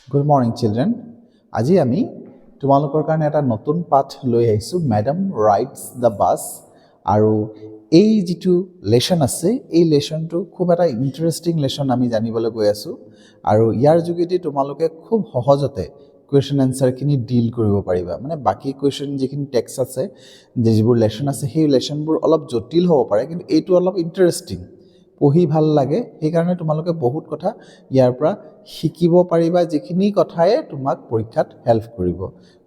Good morning, children. আজি আমি তোমালোকৰ কাৰণে এটা নতুন পাঠ লৈ আহিছোঁ Madam Rides the Bus আৰু এই যেটো লেসন আছে এই লেসনটো খুব এটা ইন্টাৰেস্টিং লেসন আমি জানিবলৈ গৈ আছোঁ আৰু ইয়াৰ যোগেদি তোমালোকে খুব সহজতে কোৱেশ্চন আনসাৰ খিনি ডিল কৰিব পাৰিবা মানে বাকি কোৱেশ্চন যিখিনি টেক্সট আছে যিবোৰ লেসন আছে সেই লেসনবোৰ অলপ জটিল হ'ব পাৰে কিন্তু এইটো অলপ ইন্টাৰেস্টিং পঢ়ি ভাল লাগে সেই কাৰণে তোমালোকে বহুত কথা ইয়াৰ পৰা শিকিব পাৰিবা যিখিনি কথায়ে তোমাক পৰীক্ষাত হেল্প কৰিব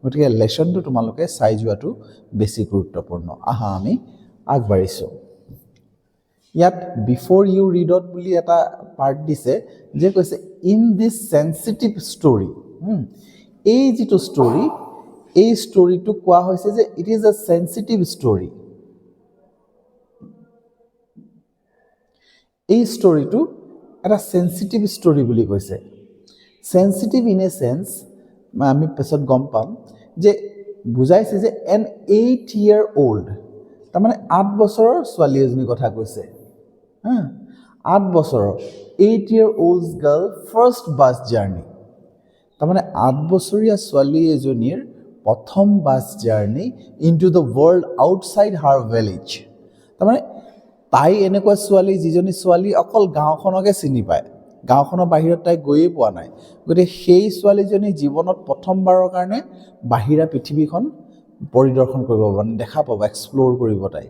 গতিকে লেসনটো তোমালোকে চাই যোৱাটো বেছি গুৰুত্বপূৰ্ণ আহা আমি আগবাঢ়িছোঁ ইয়াত বিফৰ ইউ ৰিডত বুলি এটা পাৰ্ট দিছে যে কৈছে ইন দিস সেনসিটিভ ষ্টৰী এই যেটো ষ্টৰী এই ষ্টৰীটো কোৱা হৈছে যে it is a sensitive story এই ষ্টৰীটো এটা সেনসিটিভ ষ্টৰী বুলি কৈছে সেনসিটিভ ইন এ সেন্স আমি পিছত গম পাম যে বুজাইছে যে এন 8 year old তাৰ মানে 8 বছৰৰ ছোৱালী এজনী কথা কৈছে 8 বছৰৰ 8 year old girl first bus journey তাৰ মানে 8 বছৰীয়া ছোৱালী এজনীৰ প্ৰথম bus journey into the world outside her village তাৰ মানে তাই এনেকুৱা ছোৱালী যিজনী ছোৱালী অকল গাঁওখনকে চিনি পায় গাঁওখনৰ বাহিৰত তাই গৈয়ে পোৱা নাই গতিকে সেই ছোৱালীজনী জীৱনত প্ৰথমবাৰৰ কাৰণে বাহিৰা পৃথিৱীখন পৰিদৰ্শন কৰিব মানে দেখা পাব এক্সপ্লোৰ কৰিব তাই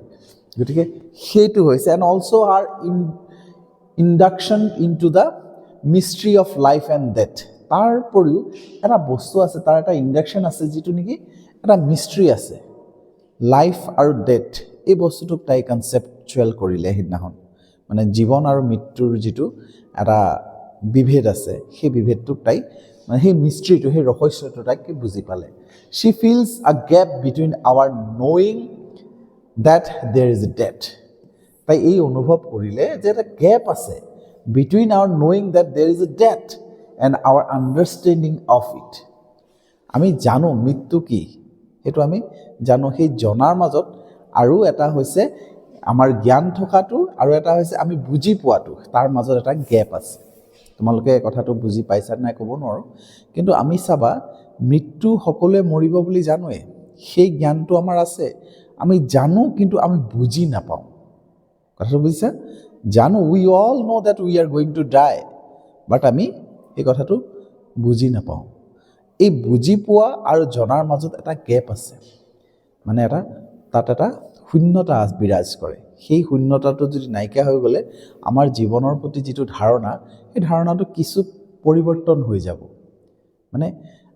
গতিকে সেইটো হৈছে and also an induction into the mystery of life and death তাৰ পৰিও এটা বস্তু আছে তাৰ এটা ইন্ডাকশন আছে যেটো নেকি এটা মিস্ট্ৰি আছে লাইফ আৰু ডেথ এই বস্তুটোক তাই কনসেপচুৱেল কৰিলে হিদিনাখন মানে জীৱন আৰু মৃত্যুৰ যেটো এটা বিভেদ আছে সেই বিভেদটোক তাই মানে সেই মিস্ট্ৰিটো সেই ৰহস্যটো তাই কি বুজি পালে she feels a gap between our knowing that there is death তাই এই অনুভৱ কৰিলে যে এটা গ্যাপ আছে between our knowing that there is a death and our understanding of it আমি জানো মৃত্যু কি হেতু আমি জানো সেই জনাৰ মাজত আৰু এটা হৈছে আমাৰ জ্ঞান থকাটো আৰু এটা হৈছে আমি বুজি পোৱাটো তাৰ মাজত এটা গ্যাপ আছে তোমালোকে কথাটো বুজি পাইছা নাই ক'ব নোৱাৰো কিন্তু আমি চাবা মৃত্যু সকলোৱে মৰিব বুলি জানোৱে সেই জ্ঞানটো আমাৰ আছে আমি জানো কিন্তু আমি বুজি নাপাওঁ কথাটো বুজিছা জানো we all know that we are going to die but আমি এই কথাটো বুজি নাপাওঁ এই বুজি পোৱা আৰু জনাৰ মাজত এটা গ্যাপ আছে মানে এটা তাত এটা শূন্যতা বিৰাজ কৰে সেই শূন্যতাটো যদি নাইকিয়া হৈ গলে আমাৰ জীৱনৰ প্ৰতি যেটো ধাৰণা এই ধাৰণাটো কিছু পৰিৱৰ্তন হৈ যাব মানে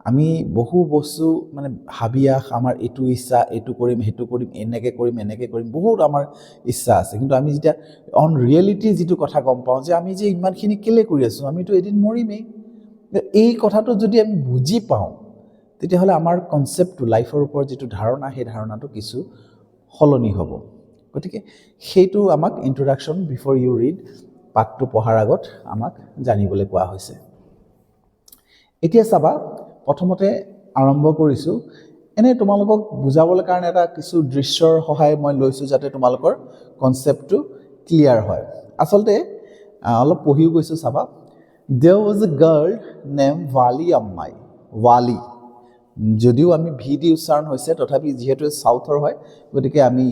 আমি বহু বস্তু মানে ভাবিয়া আমাৰ এটো ইচ্ছা এটো কৰিম হেতু কৰিম এনেকে কৰিম বহুত আমাৰ ইচ্ছা আছে কিন্তু আমি যেতিয়া অন ৰিয়েলিটি যেটো কথা গম পাওঁ যে আমি যে ইমানখিনি কেলে কৰি আছো আমিতো এদিন মৰিমেই এই কথাটো যদি আমি বুজি পাওঁ তেতিয়াহলে আমাৰ কনসেপ্টটো লাইফৰ ওপৰত যেটো ধাৰণা সেই ধাৰণাটো কিছু হলনি হ'ব গতিকে সেইটো আমাক ইন্ট্ৰোডাকশন বিফৰ ইউ ৰিড পাঠটো পঢ়াৰ আগত আমাক জানিবলৈ কোৱা হৈছে এতিয়া চাবা প্ৰথমতে আৰম্ভ কৰিছো এনে তোমালোকক বুজাবলৈ কাৰণে এটা কিছু দৃশ্যৰ সহায় মই লৈছো যাতে তোমালোকৰ কনসেপ্টটো ক্লিয়াৰ হয় আসলতে অলপ পঢ়িও গৈছো চাবা there was a girl named Wali Ammai Wali যদিও আমি ভি দি উচ্চাৰণ হৈছে তথাপি যেহেতু সাউথৰ হয় গতিকে আমি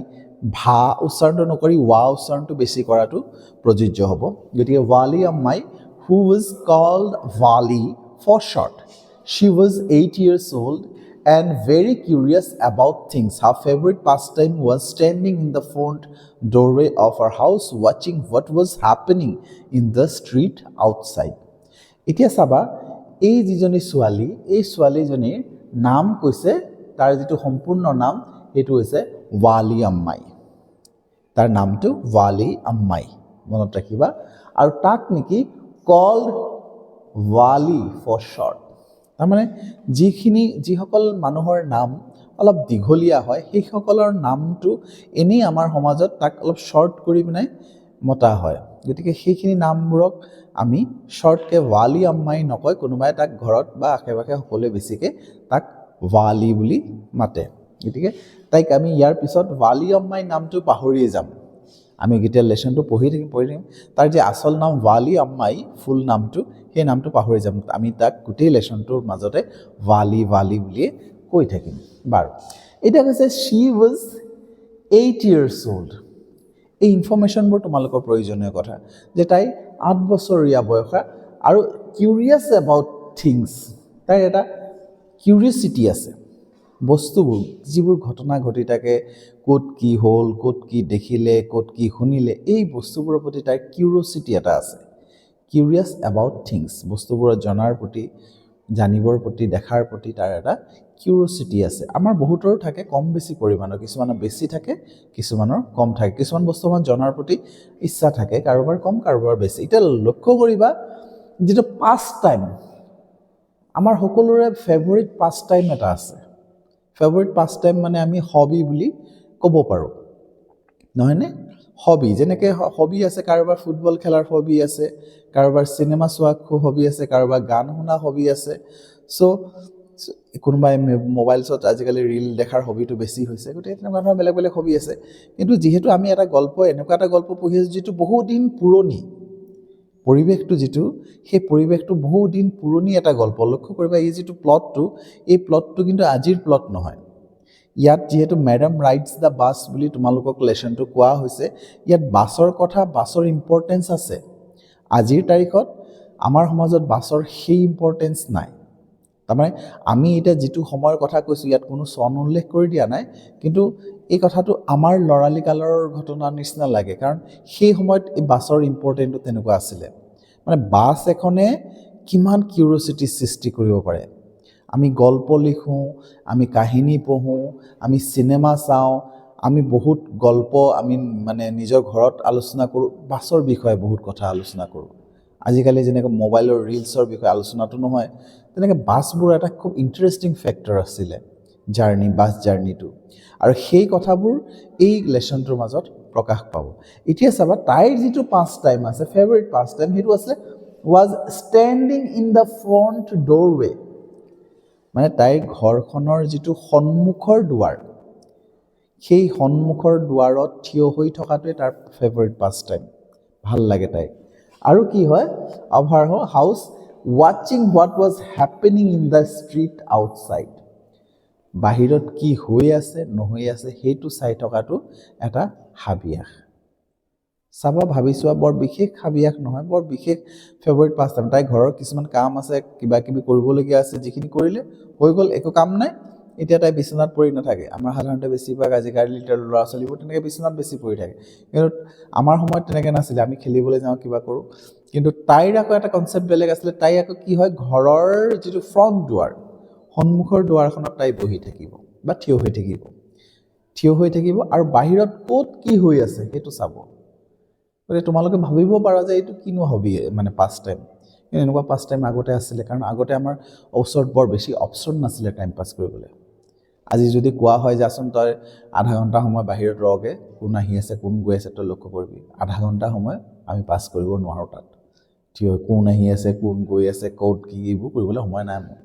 ভা উচ্চাৰণটো নকৰি ৱা উচ্চাৰণটো বেছি কৰাটো প্ৰযোজ্য হ'ব গতিকে Wali Ammai who was called Wali for short she was 8 years old and very curious about things her favorite pastime was standing in the front doorway of her house watching what was happening in the street outside এতিয়া চাবা এই যিজনী ছোৱালী এই ছোৱালীজনীৰ নাম কৈছে তাৰ যেটো সম্পূৰ্ণ নাম এটো হৈছে Wali Ammai তাৰ নামটো Wali Ammai মনত ৰাখিবা আৰু তাক নেকি called Wali for short তাৰ মানে যিসকল মানুহৰ নাম অলপ দীঘলীয়া হয় সেই সকলৰ নামটো এনে আমাৰ সমাজত তাক অলপ শৰ্ট কৰি পিনে মতা হয় গতিকে সেইখিনি নামবোৰক আমি শৰ্টকে Wali Ammai নকয় কোনোবাই তাক ঘৰত বা আশেপাশে সকলোৱে বেছিকে তাক Wali বুলি মাতে গতিকে তাইক আমি ইয়াৰ পিছত Wali Ammai নামটো পাহৰিয়ে যাম আমি যেতিয়া লেচনটো পঢ়ি থাকিম তাৰ যে আচল নাম ৱালি আম্মাই ফুল নামটো সেই নামটো পাহৰি যাম আমি তাক গোটেই লেচনটোৰ মাজতে ৱালি বুলিয়ে কৈ থাকিম বাৰু এতিয়া কৈছে she was 8 years old এই ইনফৰমেশ্যনবোৰ তোমালোকৰ প্ৰয়োজনীয় কথা যে তাই 8 বছৰীয়া বয়সৰ আৰু কিউৰিয়াছ এবাউট থিংছ তাই এটা কিউৰিয়চিটি আছে বস্তুবোৰ যিবোৰ ঘটনা ঘটি থাকে ক'ত কি হ'ল ক'ত কি দেখিলে ক'ত কি শুনিলে এই বস্তুবোৰৰ প্ৰতি তাইৰ কিউৰিয়চিটি এটা আছে কিউৰিয়াছ এবাউট থিংছ বস্তুবোৰৰ জনাৰ প্ৰতি জানিবৰ প্ৰতি দেখাৰ প্ৰতি তাৰ এটা কিউৰিয়চিটি আছে আমাৰ বহুতৰো থাকে কম বেছি পৰিমাণৰ কিছুমানৰ বেছি থাকে কিছুমানৰ কম থাকে কিছুমান বস্তু আমাৰ জনাৰ প্ৰতি ইচ্ছা থাকে কাৰোবাৰ কম কাৰোবাৰ বেছি এতিয়া লক্ষ্য কৰিবা যেটো পাষ্ট টাইম আমাৰ সকলোৰে ফেভাৰিট পাষ্ট টাইম এটা আছে ফেভাৰিট পাষ্ট টাইম মানে আমি হবি বুলি ক'ব পাৰোঁ নহয়নে হবি যেনেকৈ হবি আছে কাৰোবাৰ ফুটবল খেলাৰ হবি আছে কাৰোবাৰ চিনেমা চোৱা হবি আছে কাৰোবাৰ গান শুনা হবি আছে চ' কোনোবাই মোবাইলছত আজিকালি ৰীল দেখাৰ হবিটো বেছি হৈছে গতিকে তেনেকুৱা ধৰণৰ বেলেগ বেলেগ হবি আছে কিন্তু যিহেতু আমি এটা গল্প এনেকুৱা এটা গল্প পঢ়ি আছোঁ যিটো বহুদিন পুৰণি পৰিৱেশটো যিটো সেই পৰিৱেশটো বহুদিন পুৰণি এটা গল্প লক্ষ্য কৰিবা এই যিটো প্লটটো এই প্লটটো কিন্তু আজিৰ প্লট নহয় ইয়াত যিহেতু মেডাম ৰাইডছ দ্য বাছ বুলি তোমালোকক লেচনটো কোৱা হৈছে ইয়াত বাছৰ কথা বাছৰ ইম্পৰ্টেঞ্চ আছে আজিৰ তাৰিখত আমাৰ সমাজত বাছৰ সেই ইম্পৰ্টেঞ্চ নাই তাৰমানে আমি এতিয়া যিটো সময়ৰ কথা কৈছোঁ ইয়াত কোনো চন উল্লেখ কৰি দিয়া নাই কিন্তু এই কথাটো আমাৰ লৰালি কালৰ ঘটনাৰ নিচিনা লাগে কাৰণ সেই সময়ত এই বাছৰ ইম্পৰ্টেণ্টটো তেনেকুৱা আছিলে মানে বাছ এখনে কিমান কিউৰিয়চিটি সৃষ্টি কৰিব পাৰে আমি গল্প লিখোঁ আমি কাহিনী পঢ়োঁ আমি চিনেমা চাওঁ আমি বহুত গল্প আমি মানে নিজৰ ঘৰত আলোচনা কৰোঁ বাছৰ বিষয়ে বহুত কথা আলোচনা কৰোঁ আজিকালি যেনেকৈ মোবাইলৰ ৰিলছৰ বিষয়ে আলোচনাটো নহয় তেনেকৈ বাছবোৰ এটা খুব ইণ্টাৰেষ্টিং ফেক্টৰ আছিলে জাৰ্ণি বাছ জাৰ্ণিটো আৰু সেই কথাবোৰ এই লেচনটোৰ মাজত প্ৰকাশ পাব এতিয়া চাবা তাইৰ যিটো পাষ্ট টাইম আছে ফেভাৰিট পাষ্ট টাইম সেইটো আছিলে was standing in the front doorway মানে তাইৰ ঘৰখনৰ যিটো সন্মুখৰ দুৱাৰ সেই সন্মুখৰ দুৱাৰত থিয় হৈ থকাটোৱে তাৰ ফেভাৰিট পাষ্ট টাইম ভাল লাগে তাইক আৰু কি হয় অফ হাৰ হাউচ ৱাচিং what was happening in the street outside বাহিৰত কি হৈ আছে নহৈ আছে সেইটো চাই থকাটো এটা হাবিয়াস চাবা ভাবি চোৱা বৰ বিশেষ হাবিয়াস নহয় বৰ বিশেষ ফেভাৰিট পাষ্ট টাইম তাই ঘৰৰ কিছুমান কাম আছে কিবা কিবি কৰিবলগীয়া আছে যিখিনি কৰিলে হৈ গ'ল একো কাম নাই এতিয়া তাই বিচনাত পৰি নাথাকে আমাৰ সাধাৰণতে বেছিভাগ আজিকালি ল'ৰা ছোৱালীবোৰ তেনেকৈ বিচনাত বেছি পৰি থাকে কিন্তু আমাৰ সময়ত তেনেকৈ নাছিলে আমি খেলিবলৈ যাওঁ কিবা কৰোঁ কিন্তু তাইৰ আকৌ এটা কনচেপ্ট বেলেগ আছিলে তাই আকৌ কি হয় ঘৰৰ যিটো ফ্ৰণ্ট দুৱাৰ সন্মুখৰ দুৱাৰখনত তাই বহি থাকিব বা থিয় হৈ থাকিব আৰু বাহিৰত ক'ত কি হৈ আছে সেইটো চাব গতিকে তোমালোকে ভাবিব পাৰা যে এইটো কিনো হবি মানে পাষ্ট টাইম কিন্তু এনেকুৱা পাষ্ট টাইম আগতে আছিলে কাৰণ আগতে আমাৰ ওচৰত বৰ বেছি অপশ্যন নাছিলে টাইম পাছ কৰিবলৈ আজি যদি কোৱা হয় যাচোন তই আধা ঘণ্টা সময় বাহিৰত ৰহগে কোন আহি আছে কোন গৈ আছে তই লক্ষ্য কৰিবি আধা ঘণ্টা সময় আমি পাছ কৰিব নোৱাৰোঁ তাত থিয় কোন আহি আছে কোন গৈ আছে ক'ত কি এইবোৰ কৰিবলৈ সময় নাই মোৰ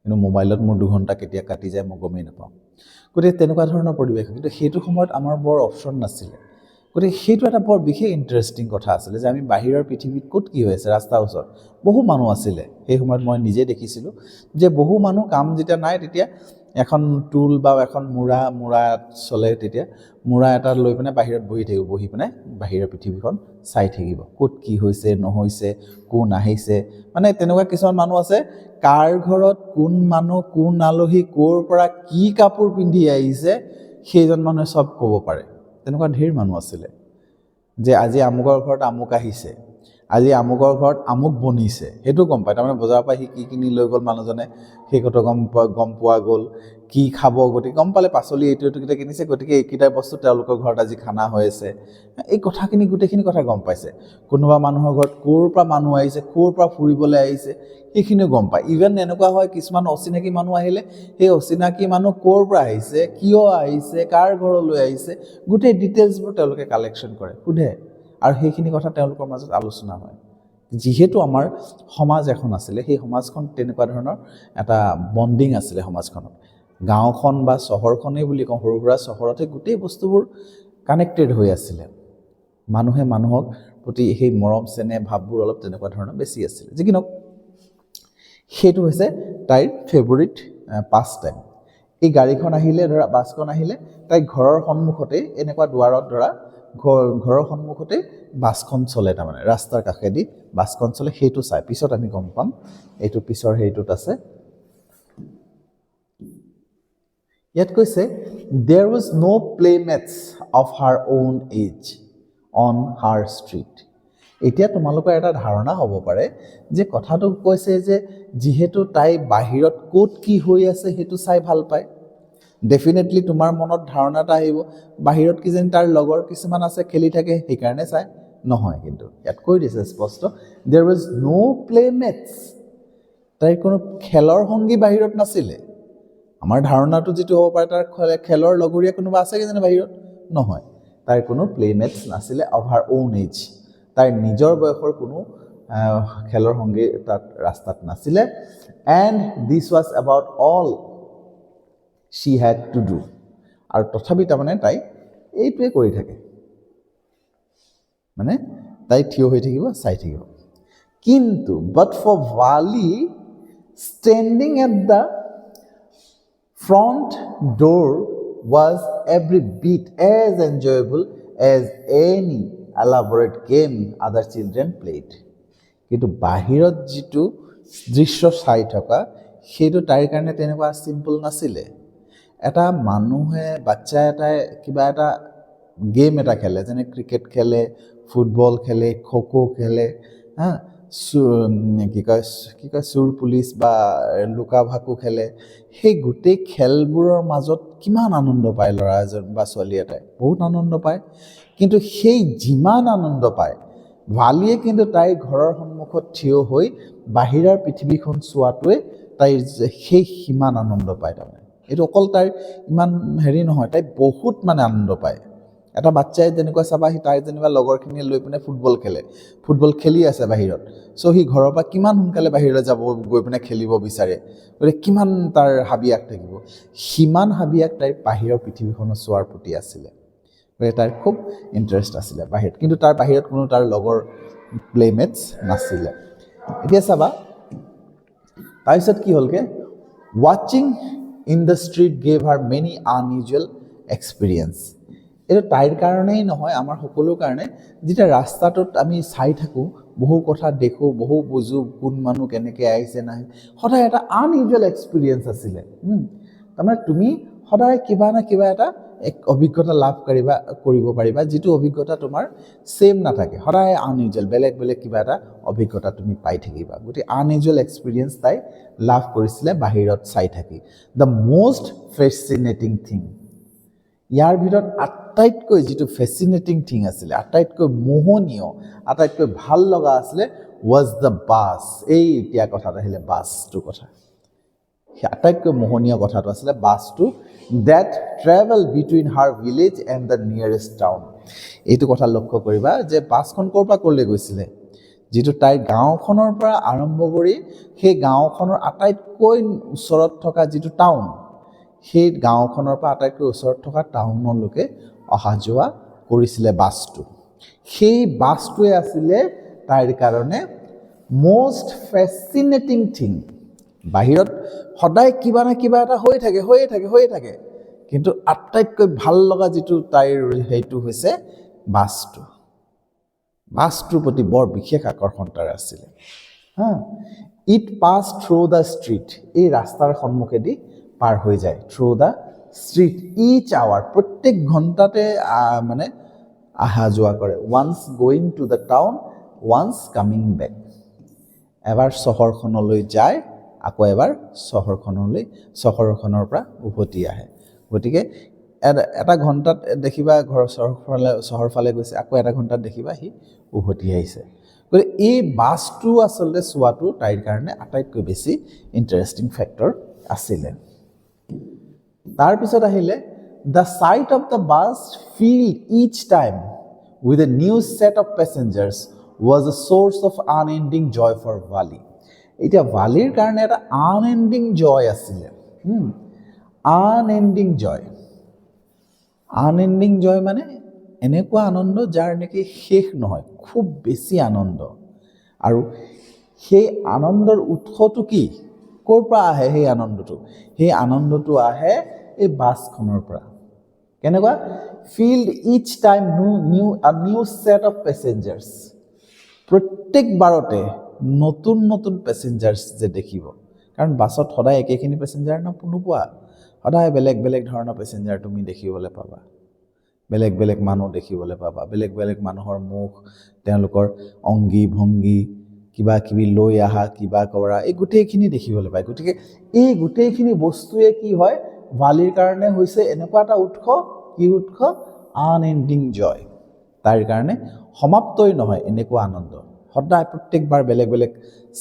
কিন্তু মোবাইলত মোৰ 2 ঘণ্টা কেতিয়া কাটি যায় মই গমেই নাপাওঁ গতিকে তেনেকুৱা ধৰণৰ পৰিৱেশ কিন্তু সেইটো সময়ত আমাৰ বৰ অপশ্যন নাছিলে গতিকে সেইটো এটা বৰ বিশেষ ইণ্টাৰেষ্টিং কথা আছিলে যে আমি বাহিৰৰ পৃথিৱীত ক'ত কি হৈ আছে ৰাস্তাৰ ওচৰত বহু মানুহ আছিলে সেই সময়ত মই নিজে দেখিছিলোঁ যে বহু মানুহ কাম যেতিয়া নাই তেতিয়া এখন টুল বা এখন মূৰা চলে তেতিয়া মূৰা এটা লৈ পিনে বাহিৰত বহি পিনে বাহিৰৰ পৃথিৱীখন চাই থাকিব ক'ত কি হৈছে নহৈছে কোন আহিছে মানে তেনেকুৱা কিছুমান মানুহ আছে কাৰ ঘৰত কোন মানুহ কোন আলহী ক'ৰ পৰা কি কাপোৰ পিন্ধি আহিছে সেইজন মানুহে চব ক'ব পাৰে তেনেকুৱা ঢেৰ মানুহ আছিলে যে আজি আমুকৰ ঘৰত আমুক আহিছে আজি আমুকৰ ঘৰত আমুক বনিছে সেইটো গম পায় তাৰমানে বজাৰৰ পৰা সি কি কিনি লৈ গ'ল মানুহজনে সেই কথা গম পোৱা গ'ল কি খাব গতিকে গম পালে পাচলি এইটোকেইটা কিনিছে গতিকে এইকেইটা বস্তু তেওঁলোকৰ ঘৰত আজি খানা হৈ আছে এই কথাখিনি গোটেইখিনি কথা গম পাইছে কোনোবা মানুহৰ ঘৰত ক'ৰ পৰা মানুহ আহিছে ক'ৰ পৰা ফুৰিবলৈ আহিছে সেইখিনিও গম পায় ইভেন এনেকুৱা হয় কিছুমান অচিনাকি মানুহ আহিলে সেই অচিনাকি মানুহ ক'ৰ পৰা আহিছে কিয় আহিছে কাৰ ঘৰলৈ আহিছে গোটেই ডিটেইলছবোৰ তেওঁলোকে কালেকশ্যন কৰে সোধে আৰু সেইখিনি কথা তেওঁলোকৰ মাজত আলোচনা হয় যিহেতু আমাৰ সমাজ এখন আছিলে সেই সমাজখন তেনেকুৱা ধৰণৰ এটা বণ্ডিং আছিলে সমাজখনত গাঁওখন বা চহৰখনেই বুলি কওঁ সৰু সুৰা চহৰতে গোটেই বস্তুবোৰ কানেক্টেড হৈ আছিলে মানুহে মানুহক প্ৰতি সেই মৰম চেনেহ ভাৱবোৰ অলপ তেনেকুৱা ধৰণৰ বেছি আছিল যি কি নহওক সেইটো হৈছে তাইৰ ফেভৰিট পাছ টাইম এই গাড়ীখন আহিলে ধৰা বাছখন আহিলে তাই ঘৰৰ সন্মুখতে এনেকুৱা দুৱাৰত ধৰা ঘৰৰ সন্মুখতে বাছখন চলে তাৰমানে ৰাস্তাৰ কাষেদি বাছখন চলে সেইটো চাই পিছত আমি গম পাম এইটো পিছৰ হেৰিটোত আছে ইয়াত কৈছে there was no playmates of her own age on her street এতিয়া তোমালোকৰ এটা ধাৰণা হ'ব পাৰে যে কথাটো কৈছে যে যিহেতু তাই বাহিৰত ক'ত কি হৈ আছে সেইটো চাই ভাল পায় ডেফিনেটলি তোমাৰ মনত ধাৰণা এটা আহিব বাহিৰত কি যেন তাৰ লগৰ কিছুমান আছে খেলি থাকে সেইকাৰণে চাই নহয় কিন্তু ইয়াত কৈ দিছে স্পষ্ট there was no playmates তাইৰ কোনো খেলৰ সংগী বাহিৰত নাছিলে আমাৰ ধাৰণাটো যেটো হ'ব পাৰে তাৰ খেলৰ লগৰীয়া কোনোবা আছে কি জানে বাহিৰত নহয় তাইৰ কোনো প্লেমেটছ নাছিলে অফ হাৰ ওন এজ তাইৰ নিজৰ বয়সৰ কোনো খেলৰ সংগী তাত ৰাস্তাত নাছিলে and this was about all she had to do আৰু তথাপি তাৰমানে তাই এইটোৱে কৰি থাকে মানে তাই থিয় হৈ থাকিব চাই থাকিব কিন্তু but for Vali standing at the front door was every bit as enjoyable as any elaborate game other children played কিন্তু বাহিৰত যেটো দৃশ্য চাই থকা সেইটো তাইৰ কাৰণে তেনেকুৱা সিম্পল নাছিলে এটা মানুহে বাচ্চা এটা কিবা এটা গেম এটা খেলে যেনে ক্ৰিকেট খেলে ফুটবল খেলে খোখো খেলে হা কি কয় চুৰ পুলিচ বা লুকা ভাকু খেলে সেই গোটেই খেলবোৰৰ মাজত কিমান আনন্দ পায় ল'ৰা এজন বা ছোৱালী এটাই বহুত আনন্দ পায় কিন্তু সেই যিমান আনন্দ পায় ভালিয়ে কিন্তু তাইৰ ঘৰৰ সন্মুখত থিয় হৈ বাহিৰৰ পৃথিৱীখন চোৱাটোৱে তাইৰ সেই সিমান আনন্দ পায় তাৰমানে এইটো অকল তাইৰ ইমান হেৰি নহয় তাই বহুত মানে আনন্দ পায় এটা বাচ্চাই যেনেকুৱা চাবা সি তাই যেনিবা লগৰখিনিয়ে লৈ পিনে ফুটবল খেলি আছে বাহিৰত সো সি ঘৰৰ পৰা কিমান সোনকালে বাহিৰলৈ যাব গৈ পিনে খেলিব বিচাৰে গতিকে কিমান তাৰ হাবিয়াক থাকিব সিমান হাবিয়াক তাইৰ বাহিৰৰ পৃথিৱীখন চোৱাৰ প্ৰতি আছিলে গতিকে তাইৰ খুব ইণ্টাৰেষ্ট আছিলে বাহিৰত কিন্তু তাৰ বাহিৰত কোনো তাৰ লগৰ প্লেমেটছ নাছিলে এতিয়া চাবা তাৰপিছত কি হ'লগে watching in the street gave her many unusual experience এটা তাইৰ কাৰণেই নহয় আমাৰ সকলোৰ কাৰণে যেটা ৰাস্তাটোত আমি চাই থাকো বহু কথা দেখো বহু বুজো কোন মানুহ কেনেকৈ আহিছে নাই সদায় এটা আনইউজুৱেল এক্সপেৰিয়েন্স আছিলে তাৰমানে তুমি সদায় কিবা না কিবা এটা এক অভিজ্ঞতা লাভ কৰিব পাৰিবা যেটো অভিজ্ঞতা তোমাৰ সেম নাথাকে সদায় আনইউজুৱেল বেলেগ কিবা এটা অভিজ্ঞতা তুমি পাই থাকিবা গতি আনইউজুৱেল এক্সপেৰিয়েন্স তাই লাভ কৰিছিলে বাহিৰত চাই থাকি দ্য মোষ্ট ফেসিনেটিং থিং ইয়াৰ ভিতৰত আটাইতকৈ যেটো ফেসিনেটিং থিং আছিল আটাইতকৈ মোহনীয় আটাইতকৈ ভাল লগা আছিল was the bus এই এতিয়া কথাটা আহিলে বাছটো কথা আটাইতকৈ মোহনীয় কথাটো আছিল বাছটো that travel between her village and the nearest town এইটো কথা লক্ষ্য কৰিবা যে বাছখন ক'ৰ পৰা ক'লৈ গৈছিলে যেটো তাইৰ গাঁওখনৰ পৰা আৰম্ভ কৰি সেই গাঁওখনৰ আটাইতকৈ ওচৰত থকা যেটো টাউন সেই গাঁওখনৰ পৰা আটাইতকৈ ওচৰত থকা টাউনলৈকে অহা যোৱা কৰিছিলে বাছটো সেই বাছটোৱে আছিলে তাইৰ কাৰণে মোষ্ট ফেসিনেটিং থিং বাহিৰত সদায় কিবা না কিবা এটা হৈ থাকে কিন্তু আটাইতকৈ ভাল লগা যেটো তাইৰ হেইটো হৈছে বাছটোৰ প্ৰতি বৰ বিশেষ আকৰ্ষণ তাৰ আছিল হা it pass through the street এই ৰাস্তাৰ সন্মুখেদি পাৰ হৈ যায় through the street each hour প্ৰত্যেক ঘণ্টাতে মানে আহা যোৱা কৰে once going to the town once coming back এবাৰ চহৰখনলৈ যায় আকৌ এবাৰ চহৰখনৰ পৰা উভতি আহে গতিকে এটা ঘণ্টাত দেখিবা ঘৰ চহৰ ফালে গৈছে আকৌ এটা ঘণ্টাত দেখিবা হি উভতি আহিছে গতিকে এই বাছটো আসলে চোৱাটো তাইৰ কাৰণে আটাইতকৈ বেছি ইন্টাৰেষ্টিং ফেক্টৰ আছিলে তাৰ পিছত আহিলে the sight of the bus filled each time with a new set of passengers was a source of unending joy for Vali এটা ভালিৰ কাৰণে এটা আনএন্ডিং জয় আছিলে আনএন্ডিং জয় মানে এনেকুৱা আনন্দ যাৰ নেকি শেষ নহয়, খুব বেছি আনন্দ। আৰু সেই আনন্দৰ উৎসটো কি, ক'ৰ পৰা আহে সেই আনন্দটো? সেই আনন্দটো আহে এই বাছখনৰ পৰা। কেনেকুৱা? Filled each time new set of passengers. প্ৰত্যেকবাৰতে নতুন নতুন পেচেঞ্জাৰ্ছ যে দেখিব, কাৰণ বাছত সদায় একেখিনি পেচেঞ্জাৰ নোপোৱা, সদায় বেলেগ বেলেগ ধৰণৰ পেচেঞ্জাৰ তুমি দেখিবলৈ পাবা, বেলেগ বেলেগ মানুহ দেখিবলৈ পাবা, বেলেগ বেলেগ মানুহৰ মুখ, তেওঁলোকৰ অংগী ভংগী, কিবা কিবি লৈ আহা, কিবা কৰা, এই গোটেইখিনি দেখিবলৈ পায়। গতিকে এই গোটেইখিনি বস্তুৱে কি হয়, বালিৰ কাৰণে হৈছে এনেকুৱা এটা উৎস, কি উৎস? আনএণ্ডিং জয়। তাৰ কাৰণে সমাপ্তই নহয় এনেকুৱা আনন্দ। সদায় প্ৰত্যেকবাৰ বেলেগ বেলেগ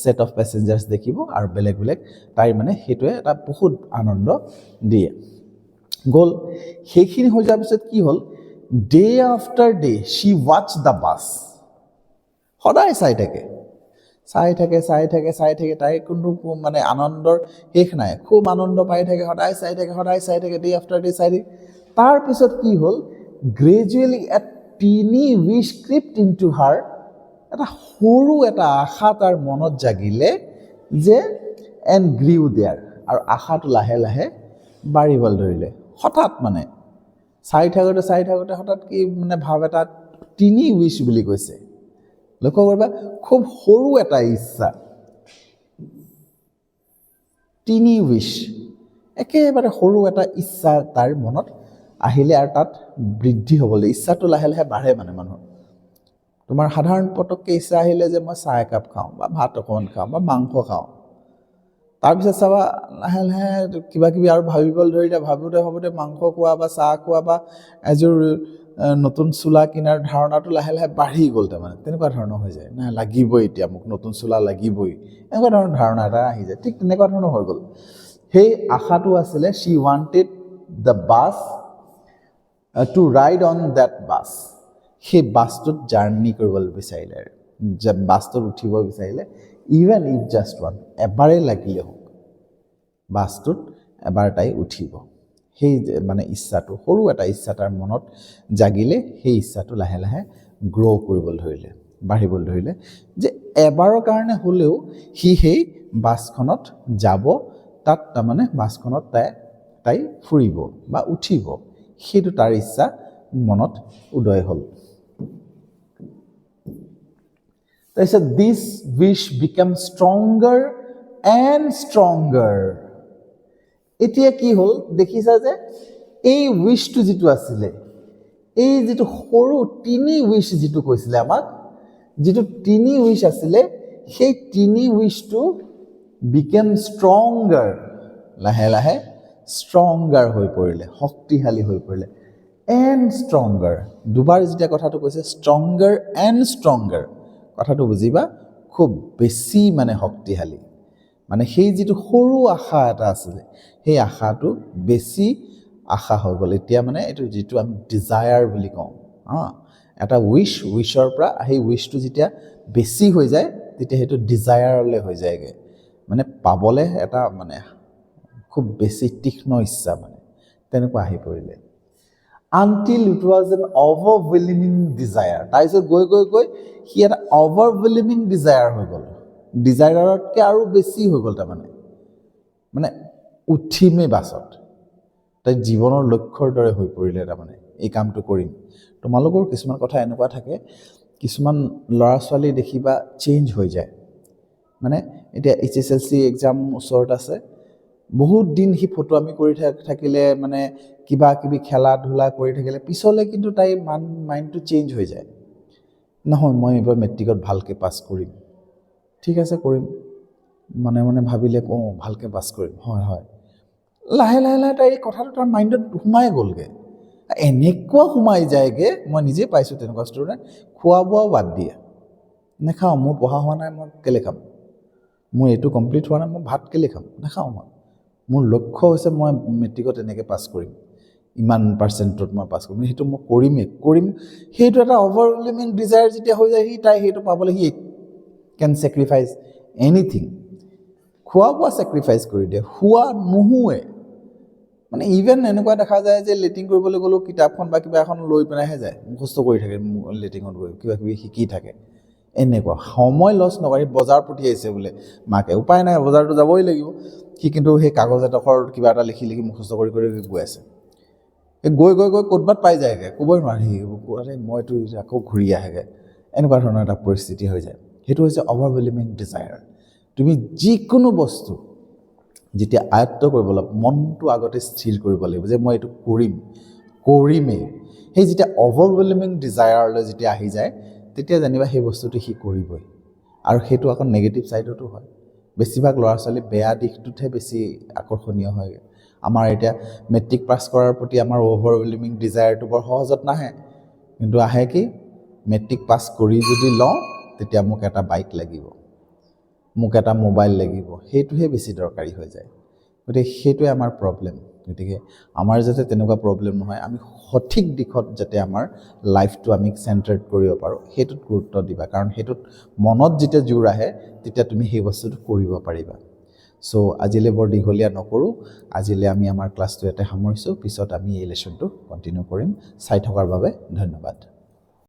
ছেট অফ পেচেঞ্জাৰ্ছ দেখিব আৰু বেলেগ বেলেগ, তাই মানে সেইটোৱে এটা বহুত আনন্দ দিয়ে। গ'ল, সেইখিনি হৈ যোৱাৰ পিছত কি হ'ল? Day after day she watch the bus. সদায় চাই থাকে, তাইৰ কোনো মানে আনন্দৰ শেষ নাই, খুব আনন্দ পাই থাকে, সদায় চাই থাকে, ডে আফটাৰ ডে চাই থাকে। তাৰপিছত কি হ'ল? গ্ৰেজুৱেলি এ টিনি উইচ ক্ৰিপ্ট ইনটু হাৰ। এটা সৰু এটা আশা তাৰ মনত জাগিলে যে এণ্ড গ্ৰিউ দেয়াৰ, আৰু আশাটো লাহে লাহে বাঢ়িবলৈ ধৰিলে। হঠাৎ মানে চাই থাকোঁতে হঠাৎ কি মানে ভাৱ এটা, টিনি উইচ বুলি কৈছে, লক্ষ্য কৰিবা, খুব সৰু এটা ইচ্ছা, টিনি উইচ, একেবাৰে সৰু এটা ইচ্ছা তাৰ মনত আহিলে আৰু তাত বৃদ্ধি হ'বলৈ, ইচ্ছাটো লাহে লাহে বাঢ়ে মানে মানুহৰ। তোমাৰ সাধাৰণ পটককৈ ইচ্ছা আহিলে যে মই চাহ একাপ খাওঁ, বা ভাত অকণমান খাওঁ, বা মাংস খাওঁ, তাৰপিছত চাবা লাহে লাহে কিবা কিবি আৰু ভাবিবলৈ ধৰিলে, ভাবোঁতে মাংস খোৱা বা চাহ খোৱা বা এযোৰ নতুন চোলা কিনাৰ ধাৰণাটো লাহে লাহে বাঢ়ি গ'ল। তাৰমানে তেনেকুৱা ধৰণৰ হৈ যায়, নাই লাগিবই এতিয়া মোক নতুন চোলা লাগিবই, এনেকুৱা ধৰণৰ ধাৰণা এটা আহি যায়। ঠিক তেনেকুৱা ধৰণৰ হৈ গ'ল। সেই আশাটো আছিলে, she wanted the bus to ride on that bus. সেই বাছটোত জাৰ্ণি কৰিবলৈ বিচাৰিলে, বাছটোত উঠিব বিচাৰিলে, ইভেন ইফ জাষ্ট ওৱান, এবাৰেই লাগিলে হওক, বাছটোত এবাৰ তাই উঠিব। সেই মানে ইচ্ছাটো, সৰু এটা ইচ্ছা তাৰ মনত জাগিলে, সেই ইচ্ছাটো লাহে লাহে গ্ৰ' কৰিবলৈ ধৰিলে, বাঢ়িবলৈ ধৰিলে, যে এবাৰৰ কাৰণে হ'লেও সি সেই বাছখনত যাব, তাত তাৰমানে বাছখনত তাই ফুৰিব বা উঠিব, সেইটো তাৰ ইচ্ছা মনত উদয় হ'ল। তাৰপিছত this wish became stronger and stronger. এতিয়া কি হ'ল দেখিছা যে, এই উইচটো যিটো আছিলে, এই যিটো সৰু টিনি উইচ যিটো কৈছিলে আমাক, যিটো টিনি উইচ আছিলে, সেই টিনি উইচটো বিকেম ষ্ট্ৰংগাৰ, লাহে লাহে ষ্ট্ৰংগাৰ হৈ পৰিলে, শক্তিশালী হৈ পৰিলে। এণ্ড ষ্ট্ৰংগাৰ, দুবাৰ যেতিয়া কথাটো কৈছে, ষ্ট্ৰংগাৰ এণ্ড ষ্ট্ৰংগাৰ, কথাটো বুজিবা, খুব বেছি মানে শক্তিশালী। মানে সেই যিটো সৰু আশা এটা আছিলে, সেই আশাটো বেছি আশা হৈ গ'ল। এতিয়া মানে এইটো যিটো আমি ডিজায়াৰ বুলি কওঁ, এটা উইচৰ পৰা সেই উইচটো যেতিয়া বেছি হৈ যায়, তেতিয়া সেইটো ডিজায়াৰলৈ হৈ যায়গৈ, মানে পাবলৈ এটা মানে খুব বেছি তীক্ষ্ণ ইচ্ছা, মানে তেনেকুৱা আহি পৰিলে। Until it was an overwhelming desire. তাৰপিছত গৈ সি এটা অভাৰৱেলমিং ডিজায়াৰ হৈ গ'ল, ডিজায়াৰতকৈ আৰু বেছি হৈ গ'ল। তাৰমানে মানে উঠিমেই বাছত, তাই জীৱনৰ লক্ষ্যৰ দৰে হৈ পৰিলে। তাৰমানে এই কামটো কৰিম। তোমালোকৰ কিছুমান কথা এনেকুৱা থাকে, কিছুমান ল'ৰা ছোৱালী দেখিবা চেঞ্জ হৈ যায়। মানে এতিয়া HSLC এক্সাম ওচৰত আছে, বহুত দিন সি ফটোৱামি কৰি থাকিলে, মানে কিবা কিবি খেলা ধূলা কৰি থাকিলে, পিছলৈ কিন্তু তাই মাইণ্ডটো চেঞ্জ হৈ যায়। নহয়, মই এইবাৰ মেট্ৰিকত ভালকৈ পাছ কৰিম, ঠিক আছে কৰিম, মনে মনে ভাবিলে, ভালকৈ পাছ কৰিম, হয়, লাহে লাহে তাই এই কথাটো তাৰ মাইণ্ডত সোমাই গ'লগৈ। এনেকুৱা সোমাই যায়গৈ, মই নিজে পাইছোঁ তেনেকুৱা ষ্টুডেণ্ট, খোৱা বোৱাও বাদ দিয়ে, নাখাওঁ, মোৰ পঢ়া হোৱা নাই, মই কেলৈ খাম, মোৰ এইটো কমপ্লিট হোৱা নাই, মই ভাত কেলৈ খাম, নাখাওঁ, মোৰ লক্ষ্য হৈছে মই মেট্ৰিকত এনেকৈ পাছ কৰিম, ইমান পাৰ্চেণ্টত মই পাছ কৰিম, সেইটো মই কৰিম। সেইটো এটা অভাৰৱেলমিং ডিজায়াৰ যেতিয়া হৈ যায়, তাই সেইটো পাবলৈ সি কেন ছেক্ৰিফাইচ এনিথিং। খোৱা বোৱা ছেক্ৰিফাইচ কৰি দিয়ে, শুৱা নুশুৱে, মানে ইভেন এনেকুৱা দেখা যায় যে লেট্ৰিন কৰিবলৈ গ'লেও কিতাপখন বা কিবা এখন লৈ পেলাইহে যায়, মুখস্থ কৰি থাকে লেট্ৰিনত গৈ কিবা কিবি শিকি থাকে। এনেকুৱা সময় লছ নকৰি বজাৰ পঠিয়াইছে বোলে মাকে, উপায় নাই বজাৰটো যাবই লাগিব, সি কিন্তু সেই কাগজ এডোখৰ কিবা এটা লিখি লিখি মুখস্থ কৰি কৰি গৈ আছে। এই গৈ গৈ গৈ ক'ৰবাত পাই যায়গৈ, ক'বই নোৱাৰি মইতো আকৌ ঘূৰি আহেগৈ, এনেকুৱা ধৰণৰ এটা পৰিস্থিতি হৈ যায়। সেইটো হৈছে অভাৰৱেলমিং ডিজায়াৰ। তুমি যিকোনো বস্তু যেতিয়া আয়ত্ব কৰিব লাগিব, মনটো আগতে স্থিৰ কৰিব লাগিব যে মই এইটো কৰিমেই। সেই যেতিয়া অভাৰৱেলমিং ডিজায়াৰলৈ যেতিয়া আহি যায়, তেতিয়া জানিবা সেই বস্তুটো সি কৰিবই। আৰু সেইটো আকৌ নেগেটিভ ছাইডতো হয়। বেছিভাগ ল'ৰা ছোৱালী বেয়া দিশটোতহে বেছি আকৰ্ষণীয় হয়। আমাৰ এতিয়া মেট্ৰিক পাছ কৰাৰ প্ৰতি আমাৰ অভাৰৱেলমিং ডিজায়াৰটো বৰ সহজত নাহে, কিন্তু আহে কি মেট্ৰিক পাছ কৰি যদি লওঁ তেতিয়া মোক এটা বাইক লাগিব, মোক এটা মোবাইল লাগিব, সেইটোহে বেছি দৰকাৰী হৈ যায়। গতিকে সেইটোৱে আমাৰ প্ৰব্লেম। গতিকে আমাৰ যাতে তেনেকুৱা প্ৰব্লেম নহয়, আমি সঠিক দিশত যাতে আমাৰ লাইফটো আমি চেণ্টাৰ্ড কৰিব পাৰোঁ, সেইটোত গুৰুত্ব দিবা। কাৰণ সেইটোত মনত যেতিয়া জোৰ আহে তেতিয়া তুমি সেই বস্তুটো কৰিব পাৰিবা। চ' আজিলৈ বৰ দীঘলীয়া নকৰোঁ, আজিলৈ আমি আমাৰ ক্লাছটো ইয়াতে সামৰিছোঁ। পিছত আমি এই লেশ্যনটো কণ্টিনিউ কৰিম। চাই থকাৰ বাবে ধন্যবাদ।